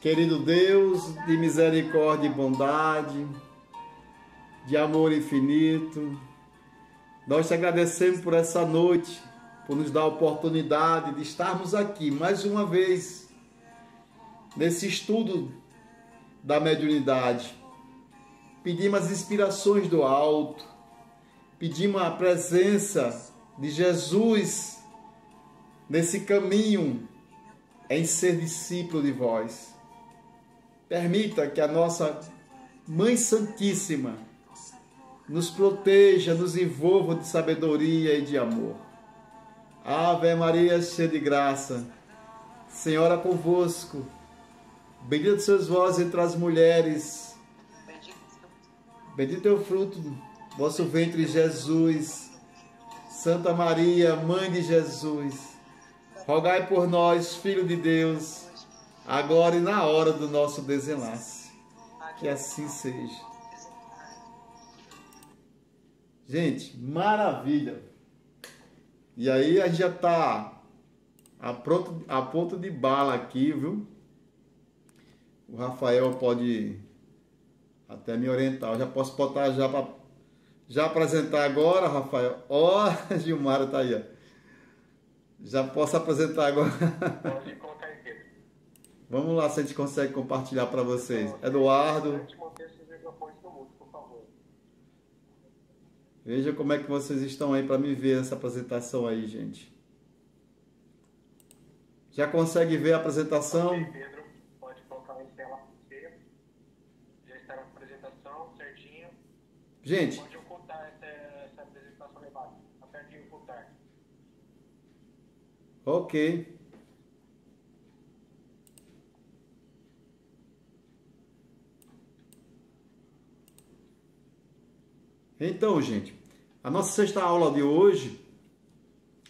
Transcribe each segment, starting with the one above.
Querido Deus, de misericórdia e bondade, de amor infinito, nós te agradecemos por essa noite, por nos dar a oportunidade de estarmos aqui mais uma vez nesse estudo da mediunidade. Pedimos as inspirações do alto, pedimos a presença de Jesus nesse caminho em ser discípulo de vós. Permita que a nossa Mãe Santíssima nos proteja, nos envolva de sabedoria e de amor. Ave Maria, cheia de graça, Senhora convosco, bendita sois vós entre as mulheres, bendito é o fruto do vosso ventre, Jesus. Santa Maria, Mãe de Jesus, rogai por nós, Filho de Deus, agora e na hora do nosso desenlace. Que assim seja. Gente, maravilha! E aí a gente já está a ponto de bala aqui, viu? O Rafael pode até me orientar. Eu já posso botar já apresentar agora, Rafael. Ó, Gilmara tá aí, ó. Já posso apresentar agora. Pode colocar aí, Pedro. Vamos lá, se a gente consegue compartilhar para vocês. Eduardo. Veja como é que vocês estão aí para me ver essa apresentação aí, gente. Já consegue ver a apresentação? Ok, Pedro, pode colocar em tela cheia. Já está na apresentação, certinho. Gente. Pode ocultar essa apresentação lá embaixo. Aperte em ocultar. Ok. Então, gente, a nossa sexta aula de hoje,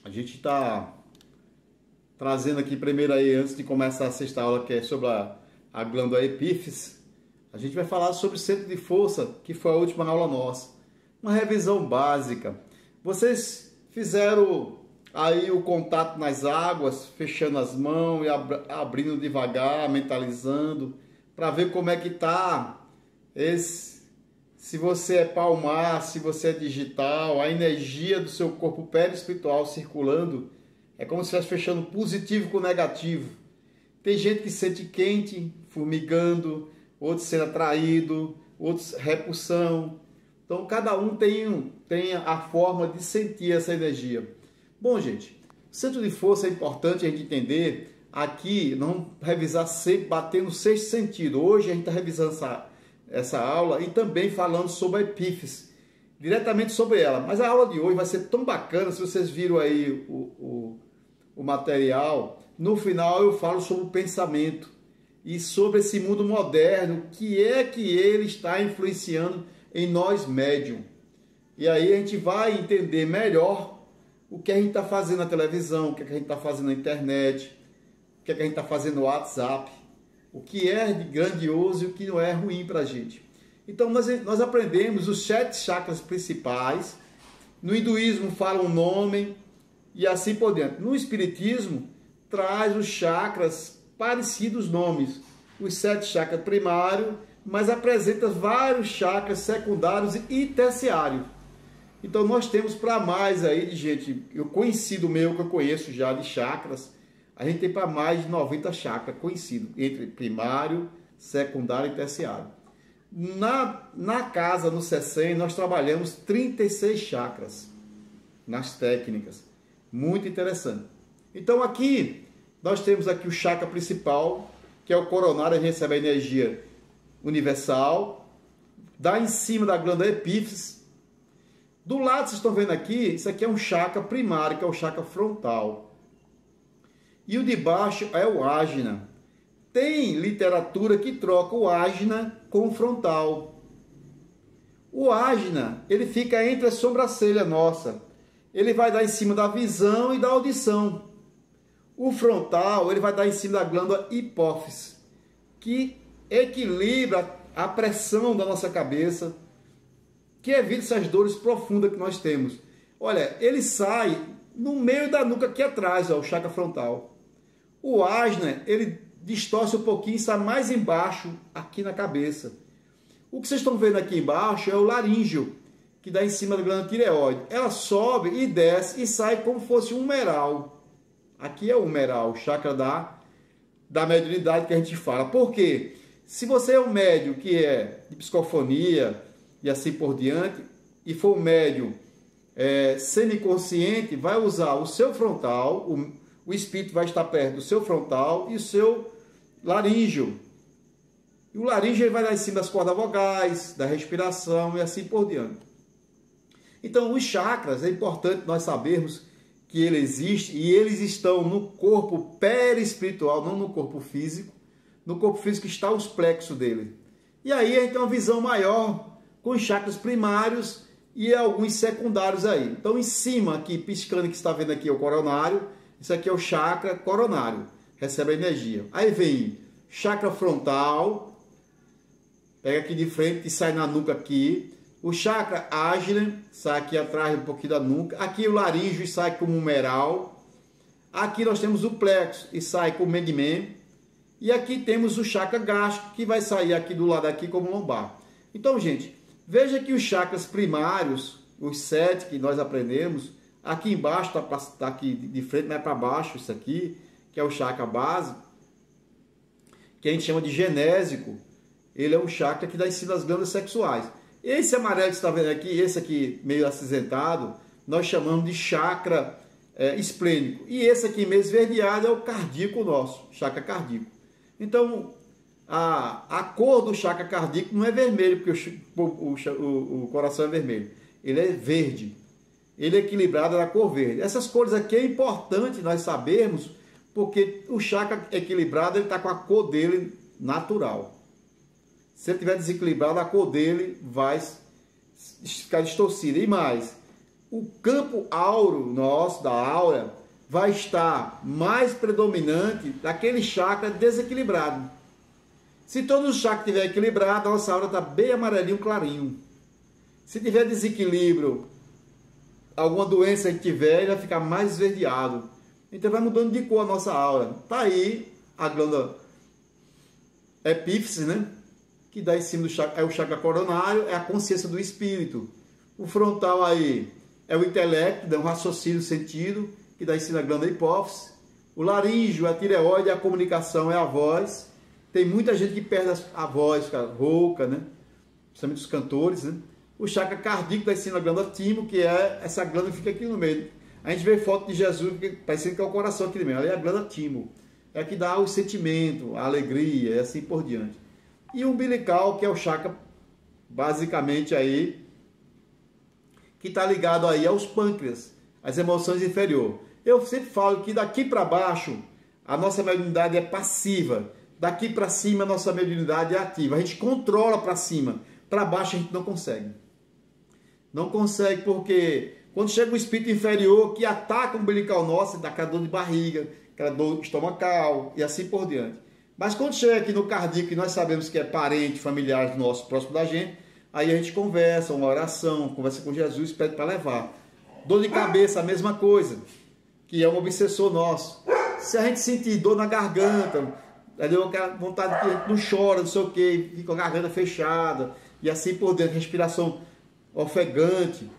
a gente está trazendo aqui primeiro aí, antes de começar a sexta aula, que é sobre a glândula epífise, a gente vai falar sobre o centro de força, que foi a última aula nossa. Uma revisão básica. Vocês fizeram aí o contato nas águas, fechando as mãos e abrindo devagar, mentalizando, para ver como é que está se você é palmar, se você é digital, a energia do seu corpo perispiritual circulando, é como se estivesse fechando positivo com negativo. Tem gente que sente quente, formigando, outros sendo atraído, outros repulsão. Então cada um tem a forma de sentir essa energia. Bom, gente, o centro de força é importante a gente entender. Aqui, nós vamos revisar sempre, bater no sexto sentido. Hoje a gente está revisando essa aula e também falando sobre a epífise, diretamente sobre ela. Mas a aula de hoje vai ser tão bacana, se vocês viram aí o material, no final eu falo sobre o pensamento e sobre esse mundo moderno, que ele está influenciando em nós médium. E aí a gente vai entender melhor o que a gente está fazendo na televisão, o que a gente está fazendo na internet, o que a gente está fazendo no WhatsApp, o que é de grandioso e o que não é ruim para a gente. Então nós aprendemos os 7 chakras principais. No hinduísmo fala um nome e assim por diante. No espiritismo traz os chakras parecidos nomes. Os 7 chakras primários, mas apresenta vários chakras secundários e terciários. Então nós temos para mais aí de gente, eu conhecido meu, que eu conheço já de chakras, a gente tem para mais de 90 chakras conhecidos, entre primário, secundário e terciário. Na casa, no CECEM, nós trabalhamos 36 chakras nas técnicas. Muito interessante. Então aqui, nós temos aqui o chakra principal, que é o coronário, a gente recebe a energia universal, dá em cima da glândula epífise. Do lado, vocês estão vendo aqui, isso aqui é um chakra primário, que é o chakra frontal. E o de baixo é o ágina. Tem literatura que troca o ágina com o frontal. O ágina, ele fica entre a sobrancelha nossa. Ele vai dar em cima da visão e da audição. O frontal, ele vai dar em cima da glândula hipófise, que equilibra a pressão da nossa cabeça, que evita essas dores profundas que nós temos. Olha, ele sai no meio da nuca aqui atrás, ó, o chakra frontal. O asna, ele distorce um pouquinho e sai mais embaixo, aqui na cabeça. O que vocês estão vendo aqui embaixo é o laríngeo, que dá em cima da glândula tireoide. Ela sobe e desce e sai como fosse um humeral. Aqui é o humeral, o chakra da mediunidade que a gente fala. Por quê? Se você é um médium que é de psicofonia e assim por diante, e for um médium semiconsciente, vai usar o seu frontal, o espírito vai estar perto do seu frontal e o seu laríngeo. E o laríngeo vai dar em cima das cordas vogais, da respiração e assim por diante. Então, os chakras, é importante nós sabermos que ele existe e eles estão no corpo perispiritual, não no corpo físico. No corpo físico está os plexos dele. E aí a gente tem uma visão maior com os chakras primários e alguns secundários aí. Então, em cima aqui, piscando, que está vendo aqui, é o coronário. Isso aqui é o chakra coronário, recebe a energia. Aí vem chakra frontal, pega aqui de frente e sai na nuca aqui. O chakra ágil sai aqui atrás um pouquinho da nuca. Aqui o laríngeo sai como humeral. Aqui nós temos o plexo e sai como megmen. E aqui temos o chakra gástrico, que vai sair aqui do lado aqui como lombar. Então, gente, veja que os chakras primários, os 7 que nós aprendemos, aqui embaixo, está aqui de frente, não é para baixo, isso aqui, que é o chakra base, que a gente chama de genésico. Ele é um chakra que dá em cima das glândulas sexuais. Esse amarelo que você está vendo aqui, esse aqui meio acinzentado, nós chamamos de chakra esplênico. E esse aqui meio esverdeado é o cardíaco nosso, chakra cardíaco. Então, a cor do chakra cardíaco não é vermelho, porque o coração é vermelho. Ele é verde. Ele é equilibrado na cor verde. Essas cores aqui é importante nós sabermos, porque o chakra equilibrado ele está com a cor dele natural. Se ele estiver desequilibrado, a cor dele vai ficar distorcida. E mais, o campo áureo nosso, da aura, vai estar mais predominante daquele chakra desequilibrado. Se todos os chakras estiverem equilibrados, a nossa aura está bem amarelinho, clarinho. Se tiver desequilíbrio, alguma doença que tiver, ele vai ficar mais esverdeado. Então vai mudando de cor a nossa aura. Está aí a glândula epífise, né? Que dá em cima do chakra, é o chakra coronário, é a consciência do espírito. O frontal aí é o intelecto, dá um raciocínio, sentido, que dá em cima da glândula hipófise. O laríngeo, a tireoide, a comunicação é a voz. Tem muita gente que perde a voz, fica rouca, né? Principalmente os cantores, né? O chakra cardíaco dá em cima da glândula timo, que é essa glândula que fica aqui no meio. A gente vê foto de Jesus, parecendo que é o coração aqui no meio. Ali é a glândula timo. É a que dá o sentimento, a alegria e assim por diante. E o umbilical, que é o chakra, basicamente aí, que está ligado aí aos pâncreas, às emoções inferiores. Eu sempre falo que daqui para baixo, a nossa mediunidade é passiva. Daqui para cima, a nossa mediunidade é ativa. A gente controla para cima. Para baixo, a gente não consegue. Não consegue porque quando chega um espírito inferior que ataca o umbilical nosso, dá aquela dor de barriga, aquela dor estomacal e assim por diante. Mas quando chega aqui no cardíaco, que nós sabemos que é parente, familiar nosso, próximo da gente, aí a gente conversa, uma oração, conversa com Jesus, pede para levar. Dor de cabeça, a mesma coisa, que é um obsessor nosso. Se a gente sentir dor na garganta, deu aquela vontade que a gente não chora, não sei o que, fica com a garganta fechada, e assim por dentro, respiração ofegante,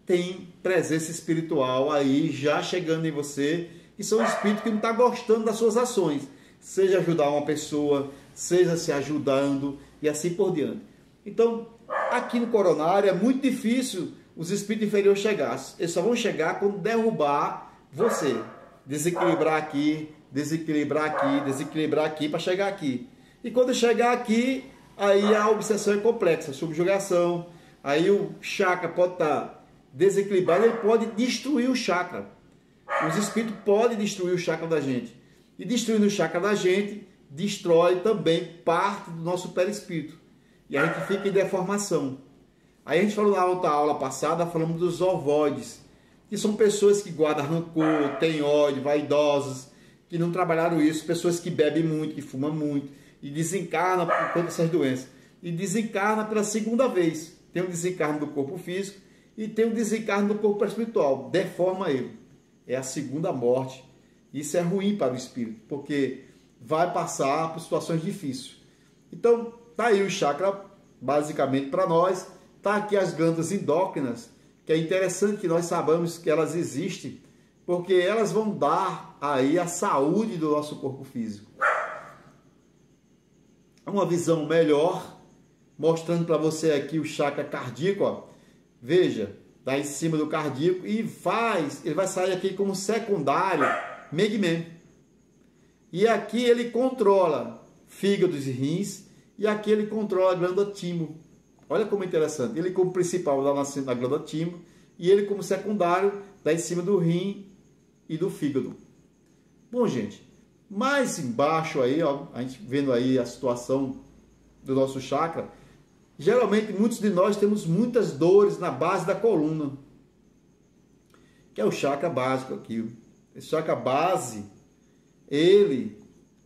tem presença espiritual aí já chegando em você, que são espíritos que não estão gostando das suas ações. Seja ajudar uma pessoa, seja se ajudando e assim por diante. Então, aqui no coronário é muito difícil os espíritos inferiores chegar. Eles só vão chegar quando derrubar você. Desequilibrar aqui, desequilibrar aqui, desequilibrar aqui para chegar aqui. E quando chegar aqui, aí a obsessão é complexa, subjugação. Aí o chakra pode estar desequilibrado, ele pode destruir o chakra. Os espíritos podem destruir o chakra da gente. E destruindo o chakra da gente, destrói também parte do nosso perispírito. E a gente fica em deformação. Aí a gente falou na outra aula passada, falamos dos ovoides, que são pessoas que guardam rancor, têm ódio, vaidosas, que não trabalharam isso, pessoas que bebem muito, que fumam muito, e desencarnam por conta dessas doenças. E desencarna pela segunda vez. Tem um desencarno do corpo físico e tem um desencarno do corpo espiritual. Deforma ele. É a segunda morte. Isso é ruim para o espírito, porque vai passar por situações difíceis. Então, tá aí o chakra, basicamente, para nós. Tá aqui as glândulas endócrinas, que é interessante que nós saibamos que elas existem, porque elas vão dar aí a saúde do nosso corpo físico. Uma visão melhor, mostrando para você aqui o chakra cardíaco, ó. Veja, tá em cima do cardíaco e ele vai sair aqui como secundário, Megman. E aqui ele controla fígados e rins, e aqui ele controla a glândula timo. Olha como é interessante. Ele como principal dá na glândula timo, e ele como secundário dá em cima do rim e do fígado. Bom, gente, mais embaixo aí, ó, a gente vendo aí a situação do nosso chakra, geralmente muitos de nós temos muitas dores na base da coluna, que é o chakra básico aqui. Esse chakra base,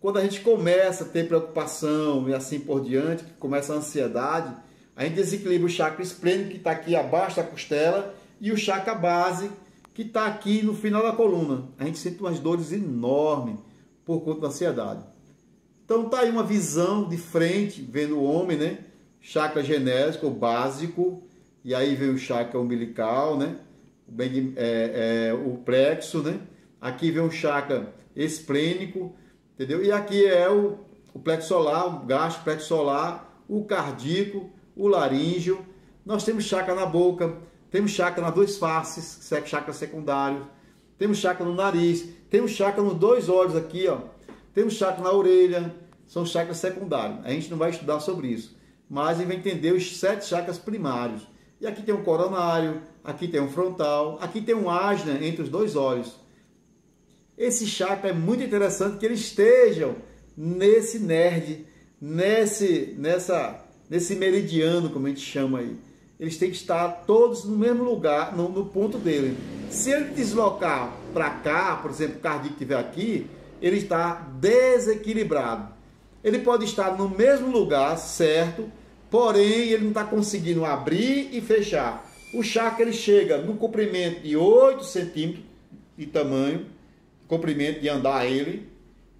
quando a gente começa a ter preocupação e assim por diante, começa a ansiedade, a gente desequilibra o chakra esplênico, que está aqui abaixo da costela, e o chakra base, que está aqui no final da coluna. A gente sente umas dores enormes por conta da ansiedade. Então tá aí uma visão de frente, vendo o homem, né? Chakra genésico, básico, e aí vem o chakra umbilical, né? O plexo, né? Aqui vem o chakra esplênico, entendeu? E aqui é o plexo solar, o gastro plexo solar, o cardíaco, o laríngeo. Nós temos chakra na boca, temos chakra nas duas faces, chakra secundário, temos chakra no nariz, temos chakra nos dois olhos aqui, ó. Temos chakra na orelha, são chakras secundários. A gente não vai estudar sobre isso, mas a gente vai entender os 7 chakras primários. E aqui tem um coronário, aqui tem um frontal, aqui tem um ajna entre os dois olhos. Esse chakra é muito interessante que eles estejam nesse nerd, nesse meridiano, como a gente chama aí. Eles têm que estar todos no mesmo lugar, no ponto dele. Se ele deslocar para cá, por exemplo, o cardíaco estiver aqui, ele está desequilibrado. Ele pode estar no mesmo lugar, certo? Porém, ele não está conseguindo abrir e fechar. O chakra ele chega no comprimento de 8 centímetros de tamanho, comprimento de andar ele,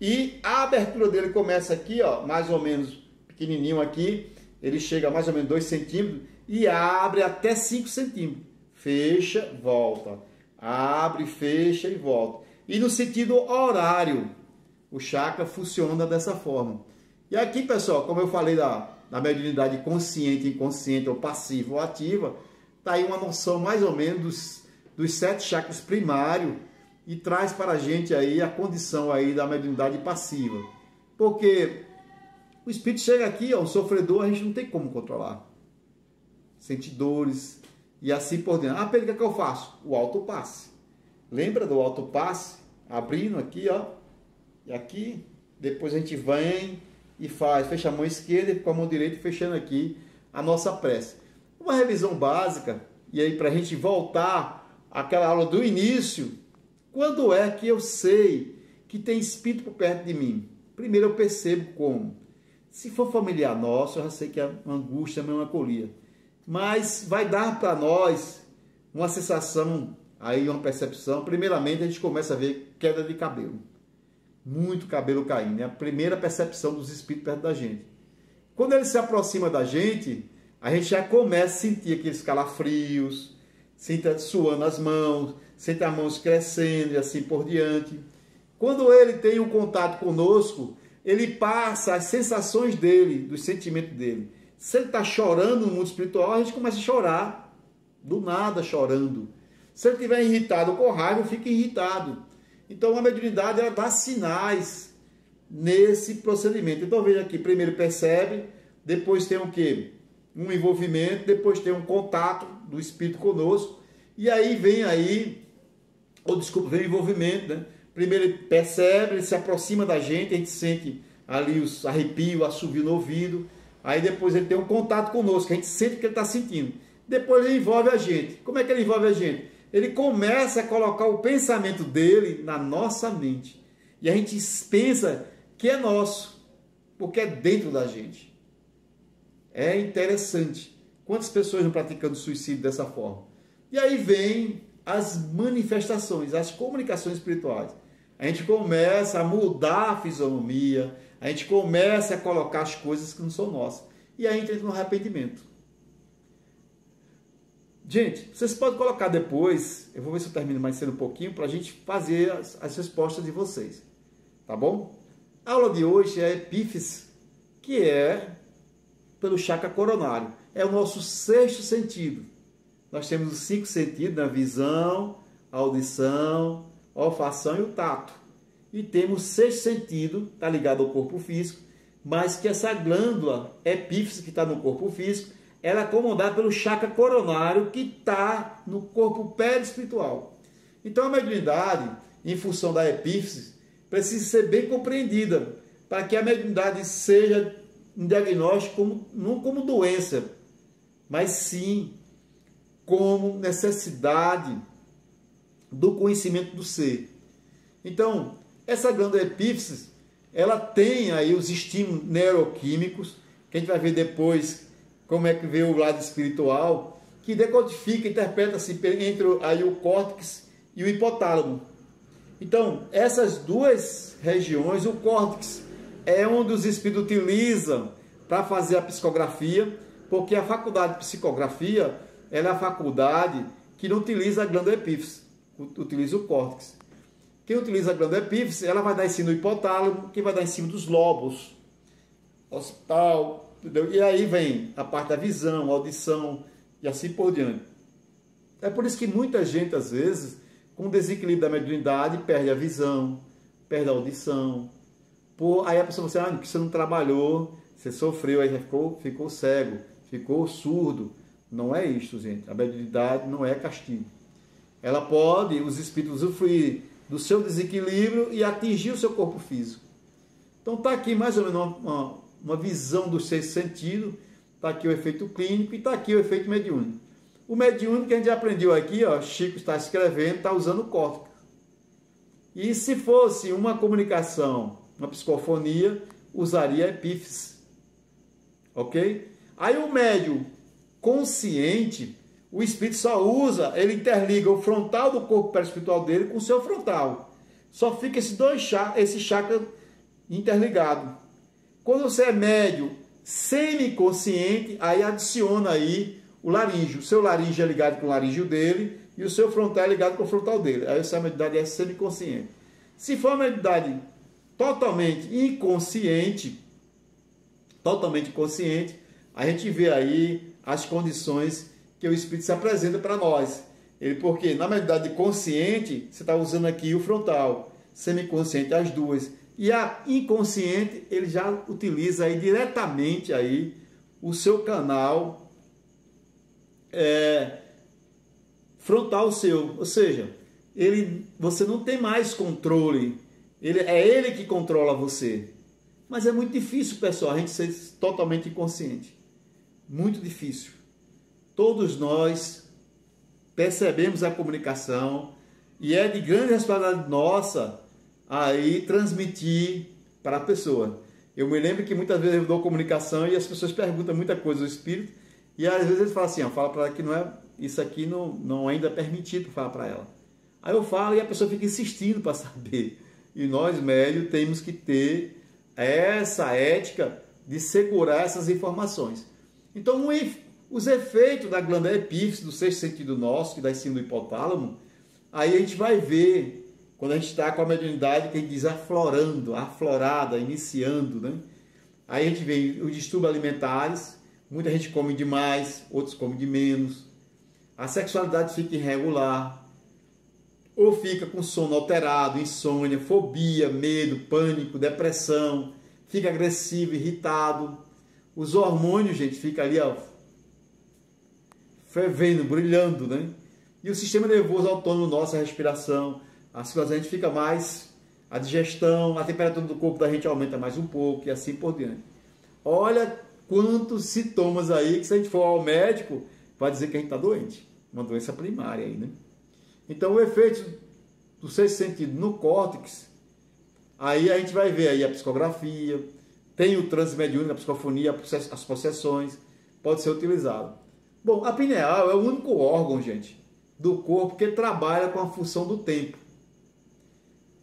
e a abertura dele começa aqui, ó, mais ou menos pequenininho aqui, ele chega a mais ou menos 2 centímetros e abre até 5 centímetros. Fecha, volta. Abre, fecha e volta. E no sentido horário, o chakra funciona dessa forma. E aqui, pessoal, como eu falei da mediunidade consciente, inconsciente, ou passiva ou ativa, está aí uma noção mais ou menos dos 7 chakras primários e traz para a gente aí a condição aí da mediunidade passiva. Porque o espírito chega aqui, ó, um sofredor, a gente não tem como controlar. Sente dores e assim por diante. Ah, Pedro, o que eu faço? O autopasse. Lembra do autopasse? Abrindo aqui, ó. E aqui, depois a gente vem e faz, fecha a mão esquerda e com a mão direita fechando aqui a nossa prece. Uma revisão básica, e aí para a gente voltar àquela aula do início, quando é que eu sei que tem espírito por perto de mim? Primeiro eu percebo como. Se for familiar nosso, eu já sei que é uma angústia, uma melancolia. Mas vai dar para nós uma sensação, aí uma percepção. Primeiramente a gente começa a ver queda de cabelo. Muito cabelo caindo. É a primeira percepção dos espíritos perto da gente. Quando ele se aproxima da gente, a gente já começa a sentir aqueles calafrios, sente suando as mãos, sente as mãos crescendo e assim por diante. Quando ele tem um contato conosco, ele passa as sensações dele, dos sentimentos dele. Se ele está chorando no mundo espiritual, a gente começa a chorar, do nada chorando. Se ele estiver irritado ou com raiva, fica irritado. Então a mediunidade ela dá sinais nesse procedimento. Então veja aqui, primeiro percebe, depois tem o quê? Um envolvimento, depois tem um contato do espírito conosco, e aí vem vem o envolvimento, né? Primeiro ele percebe, ele se aproxima da gente, a gente sente ali os arrepios, o assovio no ouvido, aí depois ele tem um contato conosco, a gente sente o que ele está sentindo. Depois ele envolve a gente. Como é que ele envolve a gente? Ele começa a colocar o pensamento dele na nossa mente. E a gente pensa que é nosso, porque é dentro da gente. É interessante. Quantas pessoas não praticando suicídio dessa forma? E aí vem as manifestações, as comunicações espirituais. a gente começa a mudar a fisionomia, a gente começa a colocar as coisas que não são nossas. E aí entra no arrependimento. Gente, vocês podem colocar depois, eu vou ver se eu termino mais cedo um pouquinho, para a gente fazer as respostas de vocês. Tá bom? A aula de hoje é epífise, que é pelo chakra coronário. É o nosso sexto sentido. Nós temos os 5 sentidos, a visão, a audição, a olfação e o tato. E temos o sexto sentido, está ligado ao corpo físico, mas que essa glândula epífise que está no corpo físico, ela é comandada pelo chakra coronário que está no corpo perispiritual. Então a mediunidade, em função da epífise, precisa ser bem compreendida para que a mediunidade seja um diagnóstico não como doença, mas sim como necessidade do conhecimento do ser. Então, essa glândula epífise, ela tem aí os estímulos neuroquímicos, que a gente vai ver depois como é que vê o lado espiritual, que decodifica, interpreta-se entre aí o córtex e o hipotálamo. Então, essas duas regiões, o córtex é onde os espíritos utilizam para fazer a psicografia, porque a faculdade de psicografia ela é a faculdade que não utiliza a glândula epífise, utiliza o córtex. Quem utiliza a glândula epífise, ela vai dar em cima do hipotálamo, que vai dar em cima dos lobos, occipital, entendeu? E aí vem a parte da visão, audição e assim por diante. É por isso que muita gente, às vezes, com desequilíbrio da mediunidade, perde a visão, perde a audição. Aí a pessoa fala assim, você não trabalhou, você sofreu, aí ficou cego, ficou surdo. Não é isso, gente. A mediunidade não é castigo. Ela pode, os espíritos, usufruir do seu desequilíbrio e atingir o seu corpo físico. Então está aqui mais ou menos uma visão dos 6 sentidos, está aqui o efeito clínico e está aqui o efeito mediúnico. O mediúnico que a gente já aprendeu aqui, ó, Chico está escrevendo, está usando o córtex. E se fosse uma comunicação, uma psicofonia, usaria a epífise. Ok? Aí o médium consciente, o espírito só usa, ele interliga o frontal do corpo perispiritual dele com o seu frontal. Só fica esse chakra interligado. Quando você é médium semiconsciente, aí adiciona aí o laríngeo. O seu laríngeo é ligado com o laríngeo dele e o seu frontal é ligado com o frontal dele. Aí essa mediunidade é semiconsciente. Se for uma mediunidade totalmente inconsciente, a gente vê aí as condições que o espírito se apresenta para nós. Porque na mediunidade consciente, você está usando aqui o frontal, semiconsciente as duas. E a inconsciente, ele já utiliza aí diretamente aí o seu canal frontal seu. Ou seja, você não tem mais controle. É ele que controla você. Mas é muito difícil, pessoal, a gente ser totalmente inconsciente. Muito difícil. Todos nós percebemos a comunicação e é de grande responsabilidade nossa aí transmitir para a pessoa. Eu me lembro que muitas vezes eu dou comunicação e as pessoas perguntam muita coisa do espírito e às vezes eles falam assim, fala para ela que isso aqui não ainda é permitido falar para ela. Aí eu falo e a pessoa fica insistindo para saber. E nós, médios, temos que ter essa ética de segurar essas informações. Então, os efeitos da glândula epífise, do sexto sentido nosso, que dá em cima do hipotálamo, aí a gente vai ver, quando a gente está com a mediunidade, que a gente diz aflorada, iniciando, né? Aí a gente vê os distúrbios alimentares, muita gente come demais, outros comem de menos. A sexualidade fica irregular, ou fica com sono alterado, insônia, fobia, medo, pânico, depressão, fica agressivo, irritado. Os hormônios, gente, fica ali, ó, fervendo, brilhando, né? E o sistema nervoso autônomo nosso, a respiração, a circulação, a gente fica mais, a digestão, a temperatura do corpo da gente aumenta mais um pouco e assim por diante. Olha quantos sintomas aí que se a gente for ao médico, vai dizer que a gente está doente. Uma doença primária aí, né? Então o efeito do sexto sentido no córtex, aí a gente vai ver aí a psicografia, tem o transe mediúnico, a psicofonia, as possessões, pode ser utilizado. Bom, a pineal é o único órgão, gente, do corpo que trabalha com a função do tempo.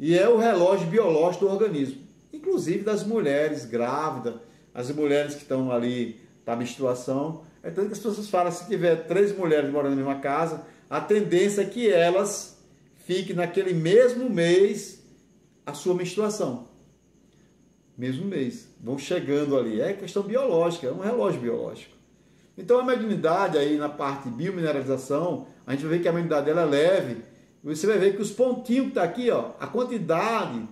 E é o relógio biológico do organismo, inclusive das mulheres grávidas, as mulheres que estão ali para menstruação. É tanto que as pessoas falam, se tiver 3 mulheres morando na mesma casa, a tendência é que elas fiquem naquele mesmo mês a sua menstruação. Mesmo mês. Vão chegando ali. É questão biológica, é um relógio biológico. Então a mediunidade aí na parte de biomineralização, a gente vai ver que a mediunidade dela é leve. Você vai ver que os pontinhos que está aqui, ó, a quantidade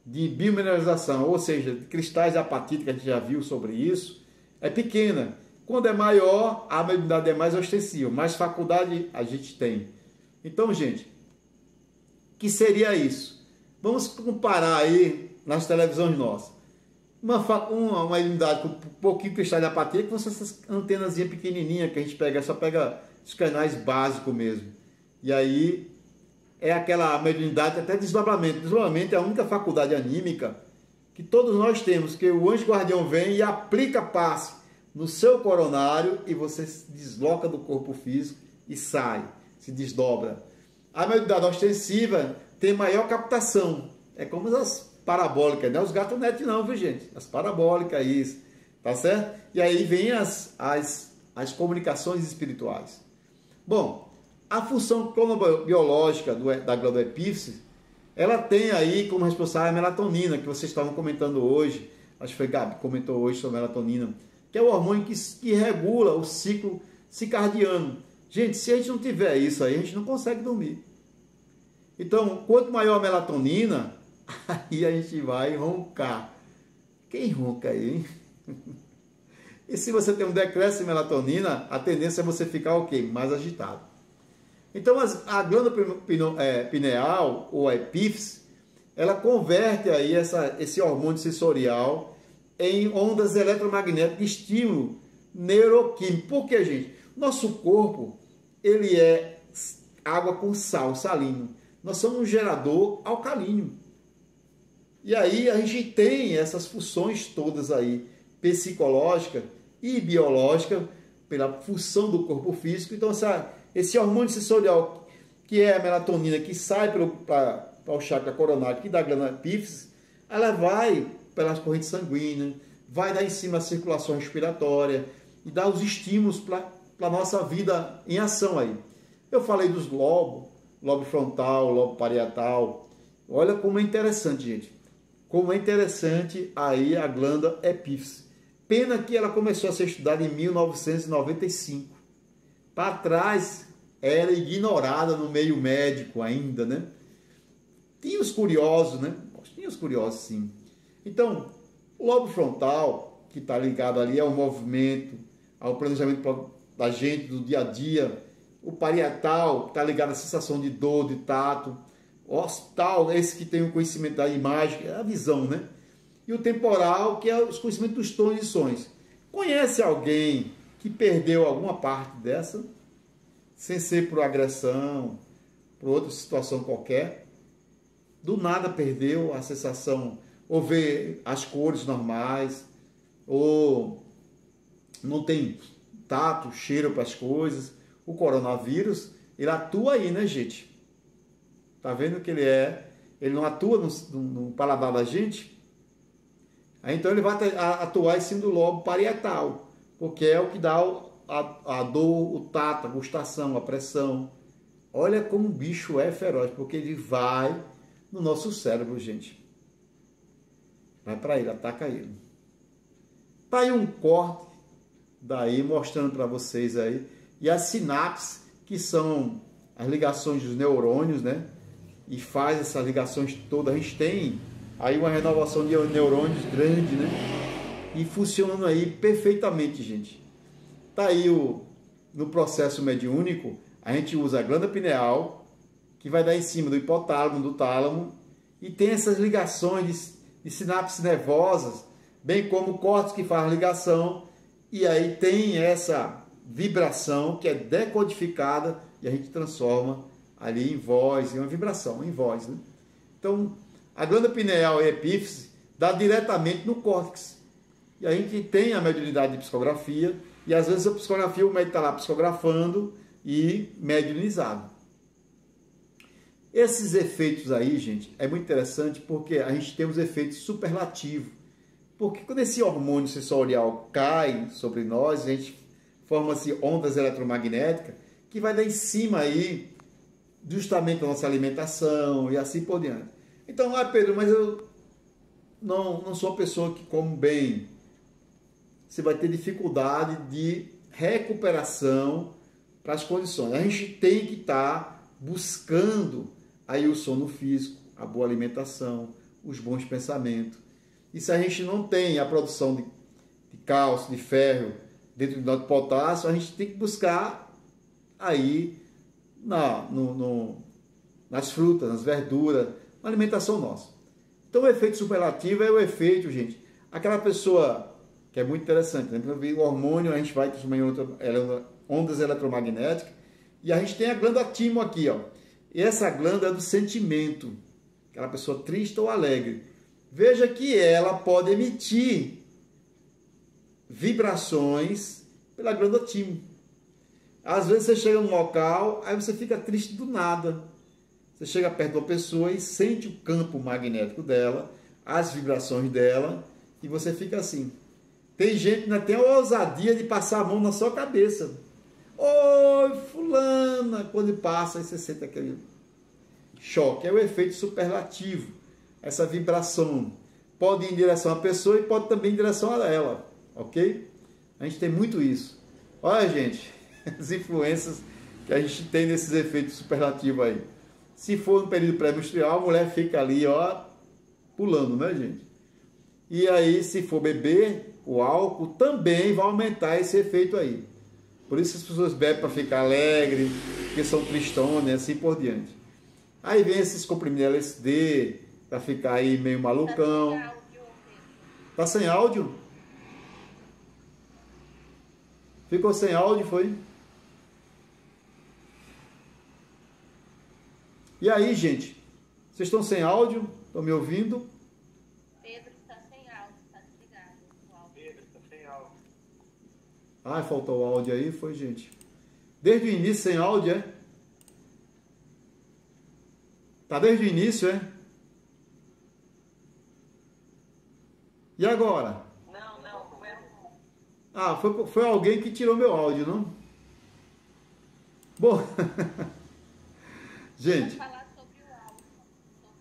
de biomineralização, ou seja, de cristais de apatite, que a gente já viu sobre isso, é pequena. Quando é maior, a mediunidade é mais ostensiva, mais faculdade a gente tem. Então, gente, que seria isso? Vamos comparar aí nas televisões nossas. Uma mediunidade com um pouquinho de cristal de apatia, que são essas antenazinhas pequenininhas que a gente pega, só pega os canais básicos mesmo. E aí é aquela mediunidade até desdobramento. Desdobramento é a única faculdade anímica que todos nós temos, que o anjo guardião vem e aplica passe no seu coronário e você se desloca do corpo físico e sai, se desdobra. A mediunidade ostensiva tem maior captação. É como as parabólicas, não é os gato-net não, viu gente? As parabólicas, isso, tá certo? E aí vem as comunicações espirituais. Bom, a função cronobiológica da glândula epífise, ela tem aí como responsável a melatonina, que vocês estavam comentando hoje, acho que foi Gabi que comentou hoje sobre a melatonina, que é o hormônio que regula o ciclo circadiano. Gente, se a gente não tiver isso aí, a gente não consegue dormir. Então, quanto maior a melatonina, aí a gente vai roncar. Quem ronca aí, hein? E se você tem um decréscimo de melatonina, a tendência é você ficar o quê? Mais agitado. Então, a glândula pineal, ou a epífise, ela converte aí esse hormônio sensorial em ondas eletromagnéticas de estímulo neuroquímico. Por quê, gente? Nosso corpo, ele é água com sal, salino. Nós somos um gerador alcalino. E aí a gente tem essas funções todas aí, psicológica e biológica, pela função do corpo físico. Então, esse hormônio sensorial, que é a melatonina, que sai para o chakra coronário, que dá a glândula epífise, ela vai pelas correntes sanguíneas, vai dar em cima a circulação respiratória e dá os estímulos para a nossa vida em ação aí. Eu falei dos lobos, lobo frontal, lobo parietal. Olha como é interessante, gente. Como é interessante aí a glândula epífise. Pena que ela começou a ser estudada em 1995. Para trás, era ignorada no meio médico ainda, né? Tinha os curiosos, né? Tinha os curiosos, sim. Então, o lobo frontal, que está ligado ali ao movimento, ao planejamento da gente, do dia a dia. O parietal, que está ligado à sensação de dor, de tato. O occipital, esse que tem o conhecimento da imagem, é a visão, né? E o temporal, que é os conhecimentos dos tons e sons. Conhece alguém que perdeu alguma parte dessa? Sem ser por agressão, por outra situação qualquer? Do nada perdeu a sensação, ou vê as cores normais, ou não tem tato, cheiro para as coisas. O coronavírus, ele atua aí, né, gente? Tá vendo que ele não atua no paladar da gente? Aí, então ele vai atuar em cima do lobo parietal, porque é o que dá a dor, o tato, a gustação, a pressão. Olha como o bicho é feroz, porque ele vai no nosso cérebro, gente. Vai para ele, ataca ele. Tá aí um corte daí mostrando para vocês aí. E as sinapses, que são as ligações dos neurônios, né? E faz essas ligações todas. A gente tem aí uma renovação de neurônios grande, né? E funcionando aí perfeitamente, gente. Tá aí no processo mediúnico, a gente usa a glândula pineal, que vai dar em cima do hipotálamo, do tálamo, e tem essas ligações de sinapses nervosas, bem como o córtex que faz a ligação, e aí tem essa vibração que é decodificada e a gente transforma ali em voz, em uma vibração, em voz, né? Então, a glândula pineal e epífise dá diretamente no córtex. E a gente tem a mediunidade de psicografia, e às vezes a psicografia, o médico está lá psicografando e mediunizado. Esses efeitos aí, gente, é muito interessante porque a gente tem os efeitos superlativos. Porque quando esse hormônio sensorial cai sobre nós, a gente forma-se ondas eletromagnéticas que vai dar em cima aí justamente da nossa alimentação e assim por diante. Então, Pedro, mas eu não sou uma pessoa que come bem. Você vai ter dificuldade de recuperação para as condições. A gente tem que estar buscando aí o sono físico, a boa alimentação, os bons pensamentos. E se a gente não tem a produção de cálcio, de ferro, dentro do nosso potássio, a gente tem que buscar aí nas frutas, nas verduras, na alimentação nossa. Então o efeito superlativo é o efeito, gente, aquela pessoa que é muito interessante, né? O hormônio a gente vai transformar em ondas eletromagnéticas e a gente tem a glândula timo aqui, ó. E essa glândula é do sentimento, aquela pessoa triste ou alegre. Veja que ela pode emitir vibrações pela glândula timo. Às vezes você chega num local, aí você fica triste do nada. Você chega perto de uma pessoa e sente o campo magnético dela, as vibrações dela, e você fica assim. Tem gente que ainda tem a ousadia de passar a mão na sua cabeça. Oi, fulana! Quando passa, aí você sente aquele choque. É o efeito superlativo. Essa vibração pode ir em direção à pessoa e pode também ir em direção a ela. Ok? A gente tem muito isso. Olha, gente, as influências que a gente tem nesses efeitos superlativos aí. Se for no período pré-menstrual, a mulher fica ali, ó, pulando, né, gente? E aí, se for beber, o álcool também vai aumentar esse efeito aí. Por isso as pessoas bebem para ficar alegre, porque são tristonas e assim por diante. Aí vem esses comprimidos LSD, para ficar aí meio malucão. Tá sem áudio? Ficou sem áudio, foi? E aí, gente? Vocês estão sem áudio? Estão me ouvindo? Pedro está sem áudio, está desligado. Pedro está sem áudio. Ah, faltou o áudio aí, foi, gente. Desde o início sem áudio, é? Tá desde o início, é? E agora? Não, foi Ah, foi alguém que tirou meu áudio, não? Bom, gente, Vamos falar sobre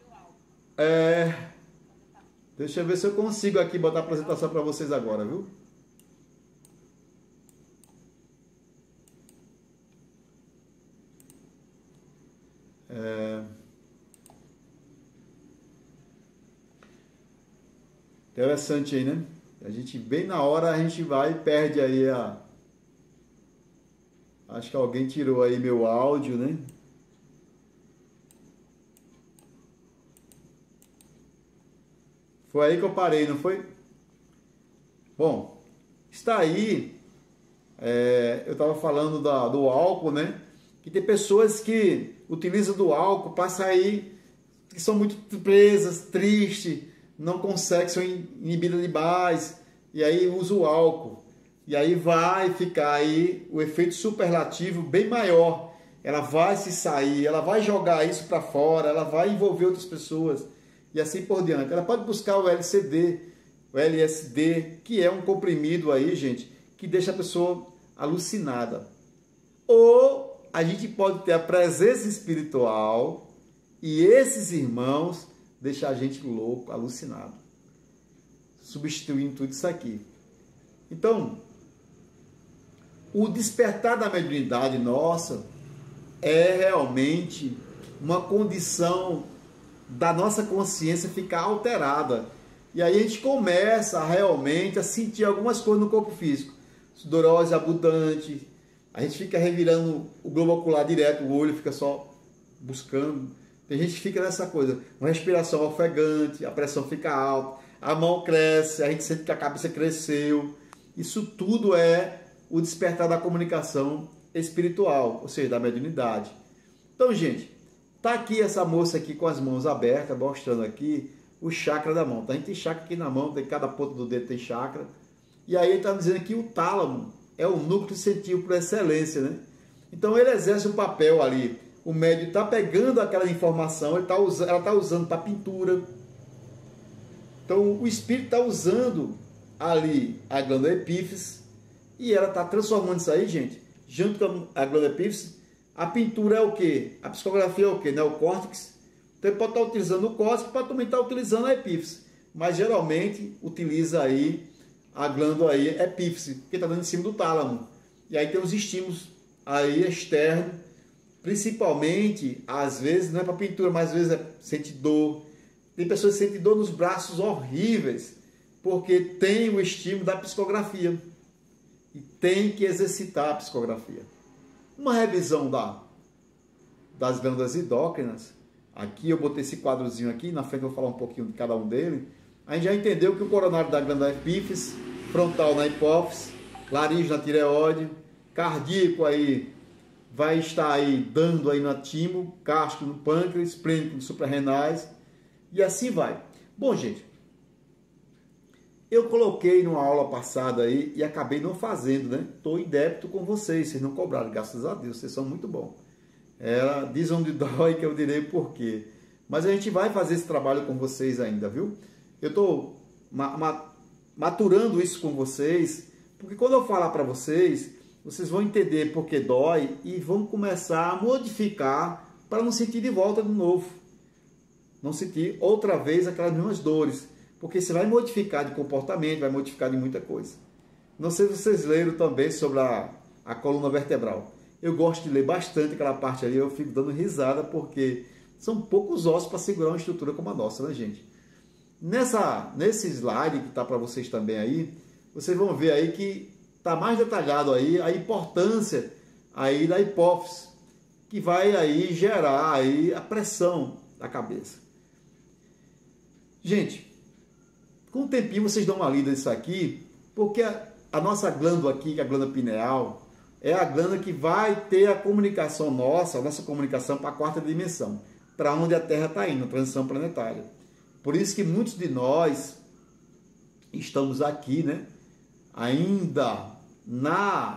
o álcool. deixa eu ver se eu consigo aqui botar a apresentação para vocês agora, viu? Interessante aí, né? A gente, bem na hora, a gente vai e perde aí a... Acho que alguém tirou aí meu áudio, né? Foi aí que eu parei, não foi? Bom, está aí, eu estava falando do álcool, né? Que tem pessoas que utilizam do álcool para sair, que são muito presas, tristes, não conseguem, são inibidas demais, e aí usa o álcool. E aí vai ficar aí o efeito superlativo bem maior. Ela vai se sair, ela vai jogar isso para fora, ela vai envolver outras pessoas e assim por diante. Ela pode buscar o LSD, que é um comprimido aí, gente, que deixa a pessoa alucinada. Ou a gente pode ter a presença espiritual e esses irmãos deixar a gente louco, alucinado, substituindo tudo isso aqui. Então, o despertar da mediunidade nossa é realmente uma condição da nossa consciência ficar alterada. E aí a gente começa realmente a sentir algumas coisas no corpo físico. Sudorose abundante, a gente fica revirando o globo ocular direto, o olho fica só buscando. Tem gente que fica nessa coisa, uma respiração ofegante, a pressão fica alta, a mão cresce, a gente sente que a cabeça cresceu. Isso tudo é o despertar da comunicação espiritual, ou seja, da mediunidade. Então, gente, tá aqui essa moça aqui com as mãos abertas, mostrando aqui o chakra da mão. Então, a gente tem chakra aqui na mão, tem cada ponta do dedo tem chakra. E aí ele está dizendo que o tálamo é o núcleo sensitivo por excelência, né? Então ele exerce um papel ali o médium está pegando aquela informação, ela está usando para pintura. Então, o espírito está usando ali a glândula epífise e ela está transformando isso aí, gente, junto com a glândula epífise. A pintura é o quê? A psicografia é o quê? Neocórtex. Então, ele pode estar utilizando o córtex, pode também estar utilizando a epífise. Mas, geralmente, utiliza aí a glândula aí epífise, porque está dando em cima do tálamo. E aí tem os estímulos aí externos, principalmente, às vezes, não é para pintura, mas às vezes sente dor. Tem pessoas que sentem dor nos braços horríveis, porque tem o estímulo da psicografia. E tem que exercitar a psicografia. Uma revisão das glândulas endócrinas. Aqui eu botei esse quadrozinho aqui, na frente eu vou falar um pouquinho de cada um deles. A gente já entendeu que o coronário da glândula epífise, frontal na hipófise, laríngeo na tireoide, cardíaco aí vai estar aí dando aí no timo, gástrico no pâncreas, esplênico nos suprarrenais e assim vai. Bom, gente, eu coloquei numa aula passada aí e acabei não fazendo, né? Estou em débito com vocês não cobraram, graças a Deus, vocês são muito bons. Diz onde dói que eu direi o porquê. Mas a gente vai fazer esse trabalho com vocês ainda, viu? Eu estou maturando isso com vocês, porque quando eu falar para vocês, vocês vão entender por que dói e vão começar a modificar para não sentir de volta de novo. Não sentir outra vez aquelas mesmas dores. Porque você vai modificar de comportamento, vai modificar de muita coisa. Não sei se vocês leram também sobre a coluna vertebral. Eu gosto de ler bastante aquela parte ali, eu fico dando risada porque são poucos ossos para segurar uma estrutura como a nossa, né, gente? Nesse slide que está para vocês também aí, vocês vão ver aí que está mais detalhado aí a importância aí da hipófise, que vai aí gerar aí a pressão da cabeça. Gente, com o tempinho vocês dão uma lida nisso aqui, porque a nossa glândula aqui, que é a glândula pineal, é a glândula que vai ter a comunicação nossa, a nossa comunicação para a quarta dimensão, para onde a Terra está indo, a transição planetária. Por isso que muitos de nós estamos aqui, né, ainda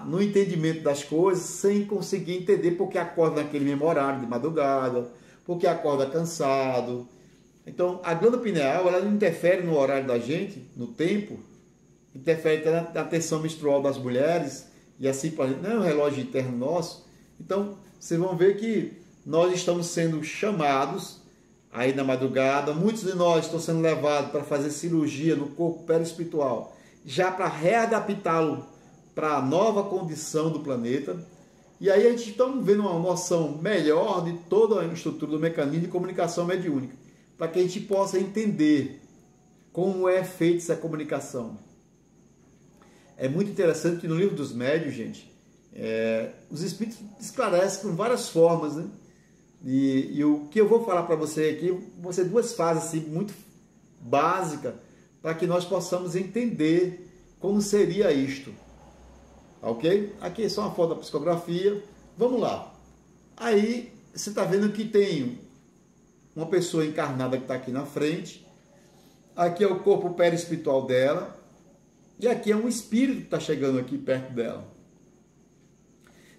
no entendimento das coisas, sem conseguir entender porque acorda naquele mesmo horário de madrugada, porque acorda cansado. Então, a glândula pineal, ela não interfere no horário da gente, no tempo, interfere na tensão menstrual das mulheres, e assim, não é um relógio interno nosso. Então, vocês vão ver que nós estamos sendo chamados aí na madrugada, muitos de nós estão sendo levados para fazer cirurgia no corpo perispiritual, já para readaptá-lo para a nova condição do planeta. E aí a gente está vendo uma noção melhor de toda a estrutura do mecanismo de comunicação mediúnica, para que a gente possa entender como é feita essa comunicação. É muito interessante que no livro dos médiuns, gente, os espíritos esclarecem com várias formas, né? E o que eu vou falar para você aqui vão ser duas fases assim, muito básicas, para que nós possamos entender como seria isto. Ok? Aqui é só uma foto da psicografia. Vamos lá. Aí você está vendo que tem uma pessoa encarnada que está aqui na frente. Aqui é o corpo perispiritual dela. E aqui é um espírito que está chegando aqui perto dela.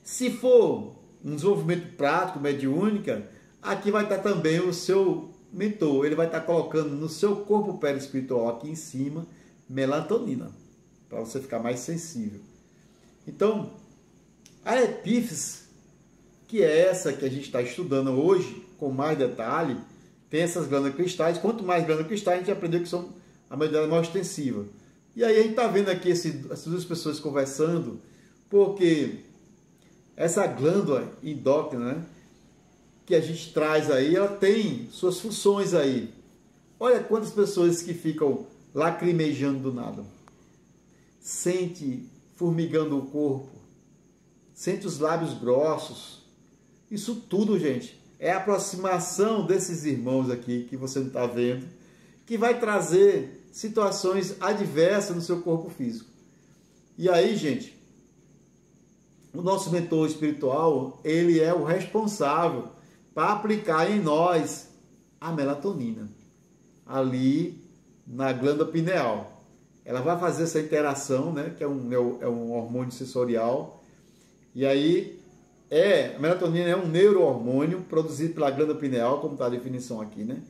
Se for um desenvolvimento prático, mediúnica, aqui vai estar também o seu mentor. Ele vai estar colocando no seu corpo perispiritual aqui em cima melatonina, para você ficar mais sensível. Então, a epífise, que é essa que a gente está estudando hoje, com mais detalhe, tem essas glândulas cristais. Quanto mais glândulas cristais, a gente aprendeu que são a medida mais extensiva. E aí a gente está vendo aqui essas duas pessoas conversando, porque essa glândula endócrina, né, que a gente traz aí, ela tem suas funções aí. Olha quantas pessoas que ficam lacrimejando do nada. Sente formigando o corpo, sente os lábios grossos. Isso tudo, gente, é a aproximação desses irmãos aqui, que você não está vendo, que vai trazer situações adversas no seu corpo físico. E aí, gente, o nosso mentor espiritual, ele é o responsável para aplicar em nós a melatonina, ali na glândula pineal. Ela vai fazer essa interação, né, que é um hormônio sensorial, e aí a melatonina é um neurohormônio produzido pela glândula pineal, como está a definição aqui, né?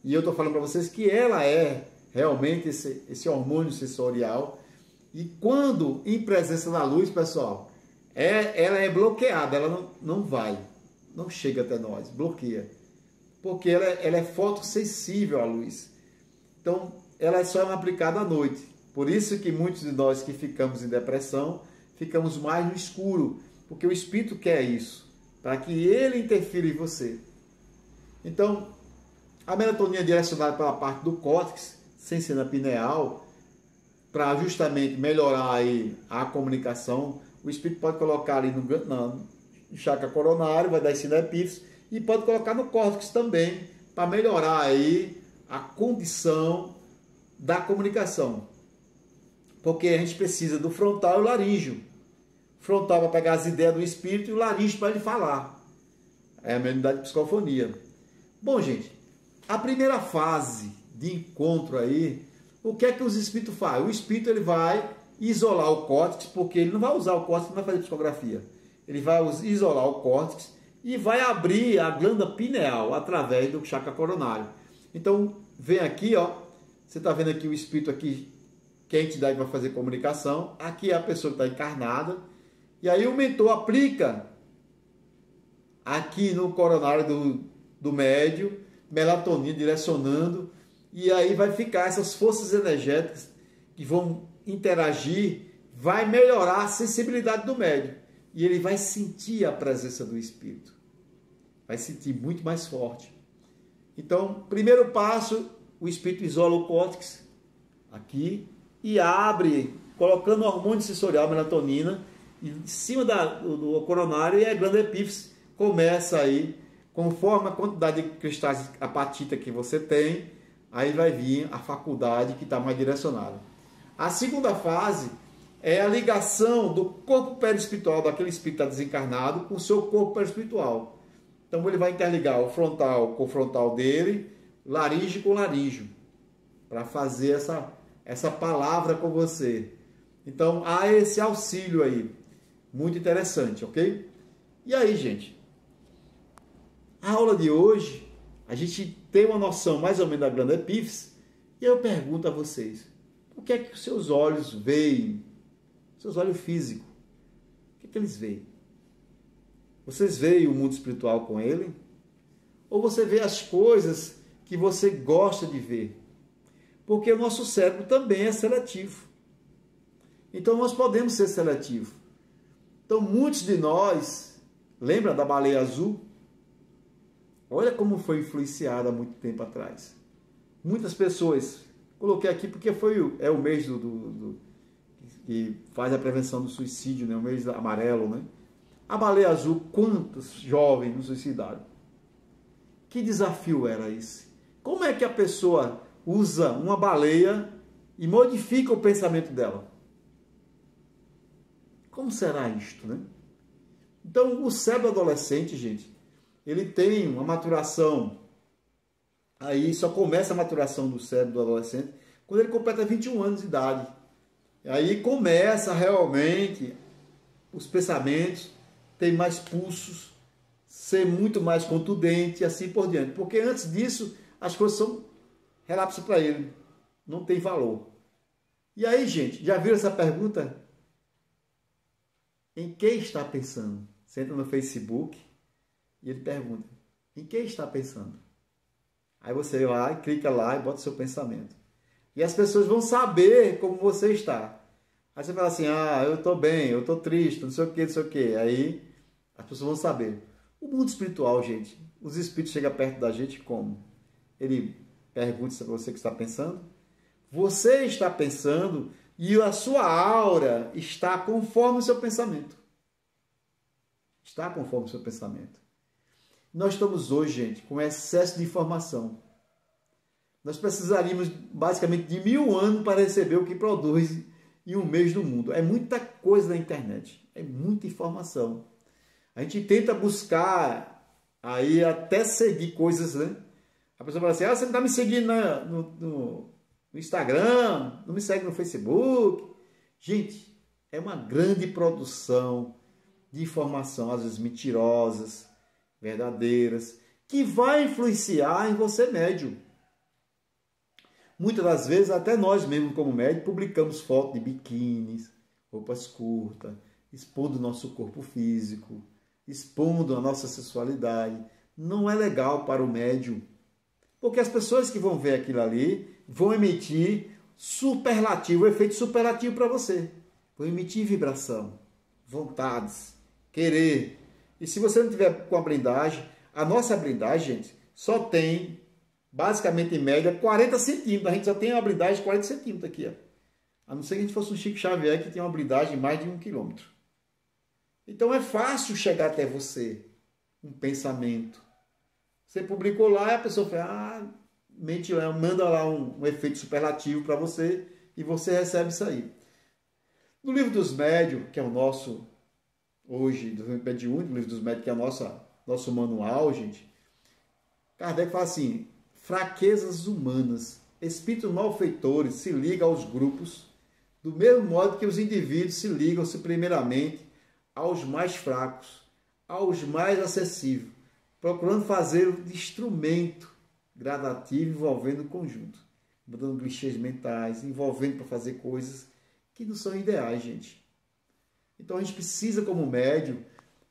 E eu estou falando para vocês que ela é realmente esse hormônio sensorial. E quando em presença da luz, pessoal, ela é bloqueada, ela não chega até nós, bloqueia. Porque ela é fotossensível à luz. Então, ela é só aplicada à noite. Por isso que muitos de nós que ficamos em depressão, ficamos mais no escuro. Porque o espírito quer isso, para que ele interfira em você. Então, a melatonina é direcionada pela parte do córtex, sem ser na pineal, para justamente melhorar aí a comunicação. O espírito pode colocar ali no chakra coronário, vai dar esse epífise, e pode colocar no córtex também, para melhorar aí a condição da comunicação. Porque a gente precisa do frontal e o laríngeo. O frontal para pegar as ideias do espírito e o laríngeo para ele falar. É a mediunidade de psicofonia. Bom, gente, a primeira fase de encontro aí, o que é que os espíritos fazem? O espírito ele vai isolar o córtex, porque ele não vai usar o córtex, não vai fazer psicografia. Ele vai isolar o córtex e vai abrir a glândula pineal através do chakra coronário. Então, vem aqui, ó, você está vendo aqui o espírito aqui, que é a entidade vai fazer comunicação. Aqui é a pessoa que está encarnada. E aí o mentor aplica aqui no coronário do médium, melatonina direcionando, e aí vai ficar essas forças energéticas que vão interagir, vai melhorar a sensibilidade do médium. E ele vai sentir a presença do espírito. Vai sentir muito mais forte. Então, primeiro passo, o espírito isola o córtex aqui e abre, colocando o hormônio sensorial, melatonina, em cima do coronário, e a glândula epífise começa aí, conforme a quantidade de cristais apatita que você tem, aí vai vir a faculdade que está mais direcionada. A segunda fase é a ligação do corpo perispiritual daquele espírito que está desencarnado com o seu corpo perispiritual. Então ele vai interligar o frontal com o frontal dele, laríngeo com laríngeo, para fazer essa palavra com você. Então há esse auxílio aí, muito interessante, ok? E aí, gente, a aula de hoje, a gente tem uma noção mais ou menos da glândula epífise, e eu pergunto a vocês, o que é que os seus olhos veem? Seus olhos físicos, o que é que eles veem? Vocês veem o mundo espiritual com ele? Ou você vê as coisas que você gosta de ver? Porque o nosso cérebro também é seletivo. Então nós podemos ser seletivos. Então muitos de nós, lembra da baleia azul? Olha como foi influenciada há muito tempo atrás. Muitas pessoas, coloquei aqui porque é o mês que faz a prevenção do suicídio, né? O mês amarelo, né? A baleia azul, quantos jovens não suicidaram? Que desafio era esse? Como é que a pessoa usa uma baleia e modifica o pensamento dela? Como será isto, né? Então, o cérebro adolescente, gente, ele tem uma maturação, aí só começa a maturação do cérebro do adolescente quando ele completa 21 anos de idade. Aí começa realmente os pensamentos, ter mais pulsos, ser muito mais contundente e assim por diante. Porque antes disso, as coisas são relapso para ele, não tem valor. E aí, gente, já viram essa pergunta? Em quem está pensando? Você entra no Facebook e ele pergunta, em quem está pensando? Aí você vai, clica lá e bota o seu pensamento. E as pessoas vão saber como você está. Aí você fala assim, eu estou bem, eu estou triste, não sei o que, não sei o que. Aí as pessoas vão saber. O mundo espiritual, gente, os espíritos chegam perto da gente como? Ele pergunta para você o que está pensando. Você está pensando e a sua aura está conforme o seu pensamento. Está conforme o seu pensamento. Nós estamos hoje, gente, com excesso de informação. Nós precisaríamos basicamente de 1000 anos para receber o que produz em um mês do mundo. É muita coisa na internet, é muita informação. A gente tenta buscar aí até seguir coisas, né? A pessoa fala assim, você não está me seguindo no Instagram, não me segue no Facebook. Gente, é uma grande produção de informação, às vezes mentirosas, verdadeiras, que vai influenciar em você médium. Muitas das vezes, até nós mesmos como médium, publicamos fotos de biquínis, roupas curtas, expondo o nosso corpo físico, expondo a nossa sexualidade. Não é legal para o médium, porque as pessoas que vão ver aquilo ali vão emitir superlativo, efeito superlativo para você. Vão emitir vibração, vontades, querer. E se você não tiver com a blindagem, a nossa blindagem, gente, só tem, basicamente em média, 40 centímetros. A gente só tem uma blindagem de 40 centímetros aqui, ó. A não ser que a gente fosse um Chico Xavier que tem uma blindagem de mais de 1 quilômetro. Então é fácil chegar até você, um pensamento. Você publicou lá e a pessoa fala, manda lá um efeito superlativo para você e você recebe isso aí. No livro dos médiuns, que é o nosso, hoje, do Mediúnico, o livro dos médiuns, que é o nosso manual, gente, Kardec fala assim, fraquezas humanas, espíritos malfeitores se ligam aos grupos, do mesmo modo que os indivíduos se ligam-se primeiramente aos mais fracos, aos mais acessíveis, procurando fazer de instrumento gradativo envolvendo o conjunto, mudando clichês mentais, envolvendo para fazer coisas que não são ideais, gente. Então a gente precisa, como médium,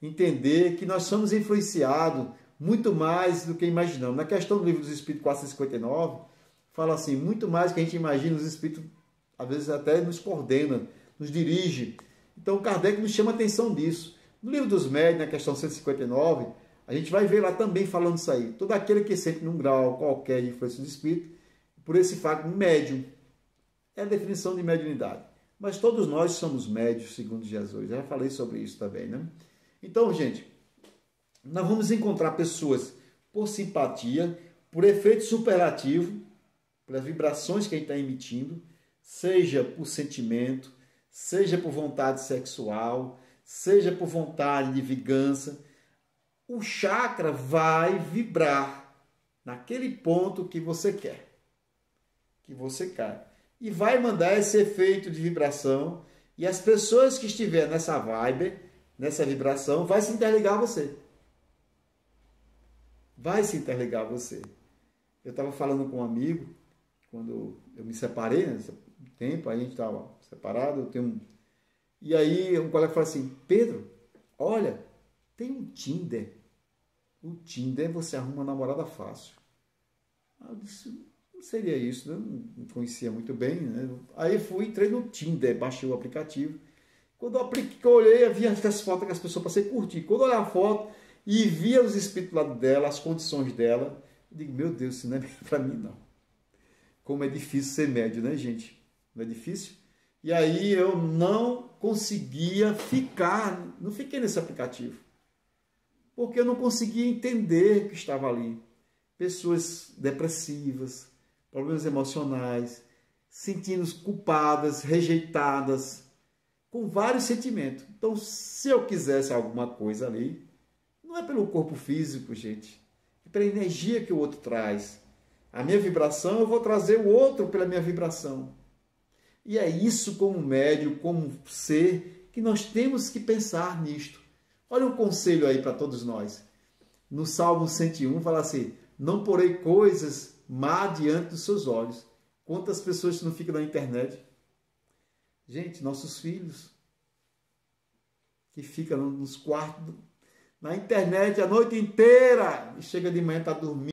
entender que nós somos influenciados muito mais do que imaginamos. Na questão do livro dos Espíritos 459, fala assim, muito mais do que a gente imagina, os Espíritos às vezes até nos coordenam, nos dirigem. Então Kardec nos chama a atenção disso. No livro dos médiuns, na questão 159, a gente vai ver lá também falando isso aí. Todo aquele que sente num grau qualquer de influência do Espírito, por esse fato, médium. É a definição de mediunidade. Mas todos nós somos médios, segundo Jesus. Eu já falei sobre isso também, né? Então, gente, nós vamos encontrar pessoas por simpatia, por efeito superlativo, pelas vibrações que a gente está emitindo, seja por sentimento, seja por vontade sexual, seja por vontade de vingança. O chakra vai vibrar naquele ponto que você quer, que você quer. E vai mandar esse efeito de vibração, e as pessoas que estiverem nessa vibe, nessa vibração, vai se interligar a você. Vai se interligar a você. Eu estava falando com um amigo, quando eu me separei, nesse tempo, aí a gente estava separado, e aí um colega falou assim, Pedro, olha, tem um Tinder. O Tinder você arruma uma namorada fácil. Eu disse, não seria isso, né? Não conhecia muito bem, né? Aí entrei no Tinder, baixei o aplicativo. Quando eu olhei, eu via as fotos que as pessoas passei a curtir. Quando eu olhava a foto e via os espíritos lá dela, as condições dela, eu digo, meu Deus, isso não é para mim, não. Como é difícil ser médio, né, gente? Não é difícil? E aí eu não conseguia não fiquei nesse aplicativo. Porque eu não conseguia entender o que estava ali. Pessoas depressivas, problemas emocionais, sentindo-se culpadas, rejeitadas, com vários sentimentos. Então, se eu quisesse alguma coisa ali, não é pelo corpo físico, gente, é pela energia que o outro traz. A minha vibração, eu vou trazer o outro pela minha vibração. E é isso, como médium, como ser, que nós temos que pensar nisto. Olha um conselho aí para todos nós. No Salmo 101 fala assim, não porei coisas má diante dos seus olhos. Quantas pessoas não ficam na internet? Gente, nossos filhos, que ficam nos quartos, na internet a noite inteira, e chega de manhã, está dormindo.